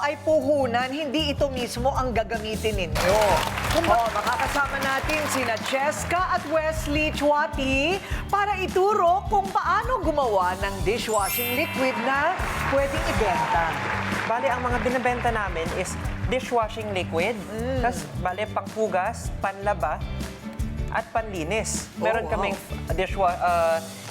ay puhunan, hindi ito mismo ang gagamitin ninyo. Makakasama natin sina Cheska at Wesley Chuati para ituro kung paano gumawa ng dishwashing liquid na pwedeng ibenta. Bale, ang mga binibenta namin is dishwashing liquid, tas bale, panghugas, panlaba, at panlinis. Meron wow. kaming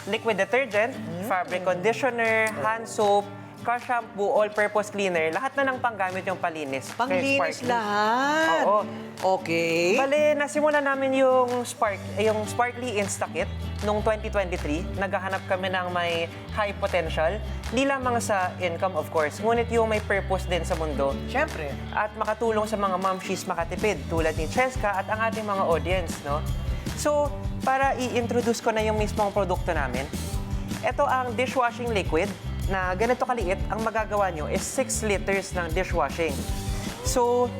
liquid detergent, fabric conditioner, hand soap, car shampoo, all-purpose cleaner. Lahat na ng panggamit yung palinis. Kaya Panglinis sparkly. lahat. Oo. Okay. Bale, nasimulan namin yung Sparkly Instakit noong 2023. Naghahanap kami ng may high potential. Hindi lamang sa income, of course, ngunit yung may purpose din sa mundo. Siyempre. At makatulong sa mga mamshies makatipid tulad ni Cheska at ang ating mga audience, no? So, para i-introduce ko na yung mismong produkto namin, ito ang dishwashing liquid na ganito kaliit. Ang magagawa nyo is 6 liters ng dishwashing. So,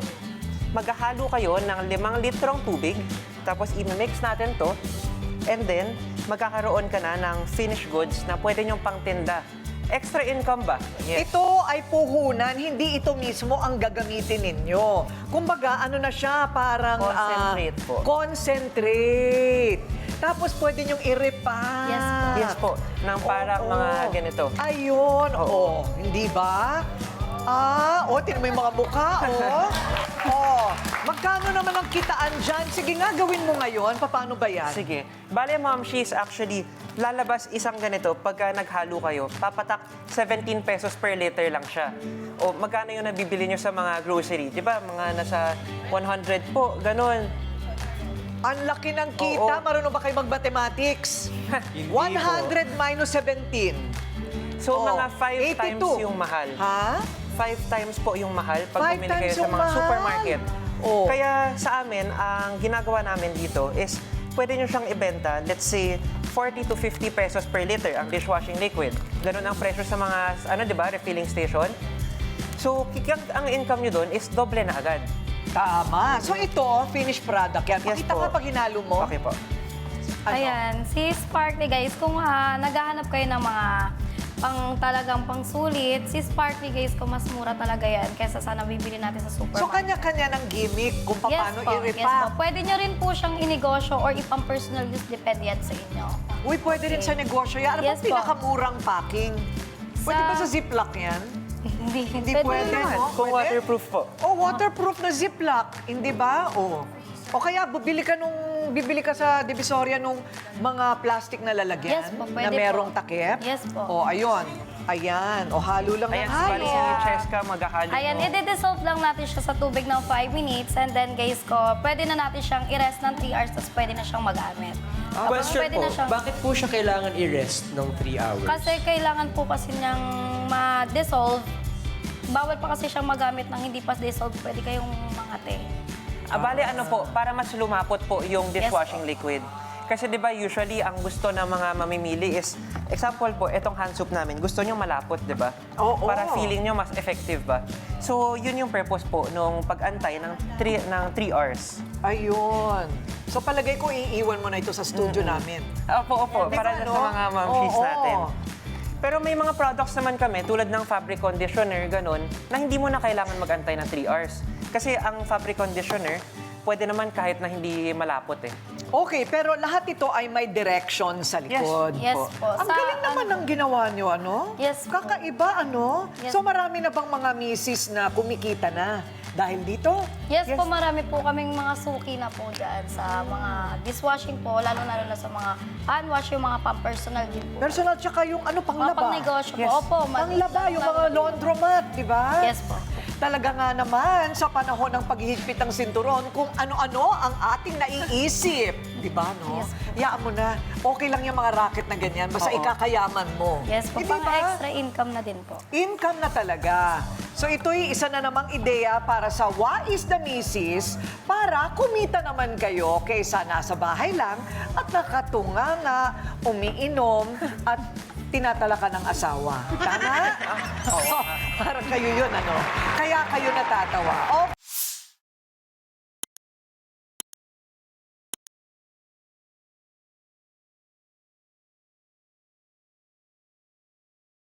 maghahalo kayo ng 5 litrong tubig, tapos i-mix natin to, and then magkakaroon ka na ng finished goods na pwede nyong pangtinda. Extra income ba? Yes. Ito ay puhunan, hindi ito mismo ang gagamitin ninyo. Kumbaga, ano na siya, parang... Concentrate po. Concentrate. Tapos pwede nyong i-repack. Yes po. Yes po, ng parang mga ganito. Ayun, hindi ba? Tingnan mo yung mga mukha, magkano naman ang kitaan dyan? Sige nga, gawin mo ngayon. Paano ba yan? Sige. Bale, ma'am, she's actually lalabas isang ganito pagka naghalo kayo. Papatak 17 pesos per liter lang siya. O magkano yung nabibili nyo sa mga grocery? Di ba? Mga nasa 100 po, ganun. Ang laki ng kita. Oo. Marunong ba kayo mag-mathematics? 100 minus 17. So, mga 5 82. times yung mahal. Ha? 5 times po yung mahal pag 5 bumili times kayo sa yung mga mahal. supermarket. Oh. Kaya sa amin, ang ginagawa namin dito is pwede nyo siyang ibenta, let's say, 40 to 50 pesos per liter ang dishwashing liquid. Ganun ang presyo sa mga, di ba, refilling station. So, ang income nyo doon is doble na agad. Tama. So ito, finished product yan. Yes Pakita po. nga pag hinalo mo. Okay po. Ano? Ayan, si Sparkly guys, kung naghahanap kayo ng mga talagang pangsulit, si Sparkly guys, kung mas mura talaga yan kaysa sa nabibili natin sa supermarket. So kanya-kanya ng gimmick kung paano Yes po. i-repack. Pwede nyo rin po siyang inegosyo or ipang-personal use, depende yan sa inyo. Uy, pwede rin sa negosyo yan. Ano Yes bang po. pinakamurang packing? Pwede ba sa Ziploc yan? Hindi pwede, naman. no? Kung Pwede? waterproof po. Waterproof na Ziploc. Hindi ba? O kaya bibili ka sa Divisoria nung mga plastic na lalagyan Yes po, na pwede merong po. takip. Yes po. Ayun. Ayan. Halo lang Ayan, ng bali halo. si Cheska, maghahalo Ayan, mo. i-dissolve lang natin siya sa tubig ng 5 minutes and then guys ko, pwede na natin siyang i-rest ng 3 hours tapos pwede na siyang magamit. Tapos Question pwede po, na siyang... bakit po siya kailangan i-rest ng 3 hours? Kasi kailangan po kasi niyang ma-dissolve. Bawal pa kasi siyang magamit ng hindi pa dissolve. Pwede kayong mangate. Bale, ano po, para mas lumapot po yung dishwashing liquid. Kasi di ba usually ang gusto ng mga mamimili is, example po, itong hand soap namin, gusto nyo malapot, di ba? Oo. Para feeling nyo mas effective ba? So, yun yung purpose po nung pag-antay ng 3 hours. Ayun. So palagay ko iiwan mo na ito sa studio namin. Opo, Di para ba, na no? sa mga mamshies Oo. natin. Pero may mga products naman kami, tulad ng fabric conditioner, ganun, na hindi mo na kailangan mag-antay ng 3 hours. Kasi ang fabric conditioner, pwede naman kahit na hindi malapot eh. Okay, pero lahat ito ay may direction sa likod. Yes po. po. Ang galing naman ng ginawa nyo, ano? Yes po. Kakaiba, ano? Yes. So marami na bang mga misis na kumikita na dahil dito? Yes, po, marami po kaming mga suki na po dyan sa mga dishwashing po, lalo-lalo na sa mga hand wash, yung mga pang-personal din po. Personal, tsaka yung ano, Mga panglaba. pang-negosyo Yes. po. Opo, Panglaba, yung mga laundromat, di ba? Yes po. Talaga nga naman, sa panahon ng paghihigpit ng sinturon, kung ano-ano ang ating naiisip. Di ba, no? Yes. Yaan mo na, okay lang yung mga racket na ganyan, basta Oo. ikakayaman mo. Yes po, Hindi pang ba? extra income na din po. Income na talaga. So ito'y isa na namang ideya para sa Wais the Misis para kumita naman kayo kaysa nasa bahay lang at nakatunganga, umiinom at tinatala ka ng asawa. Tama? Oo. Parang kayo yun, ano? Kaya kayo natatawa.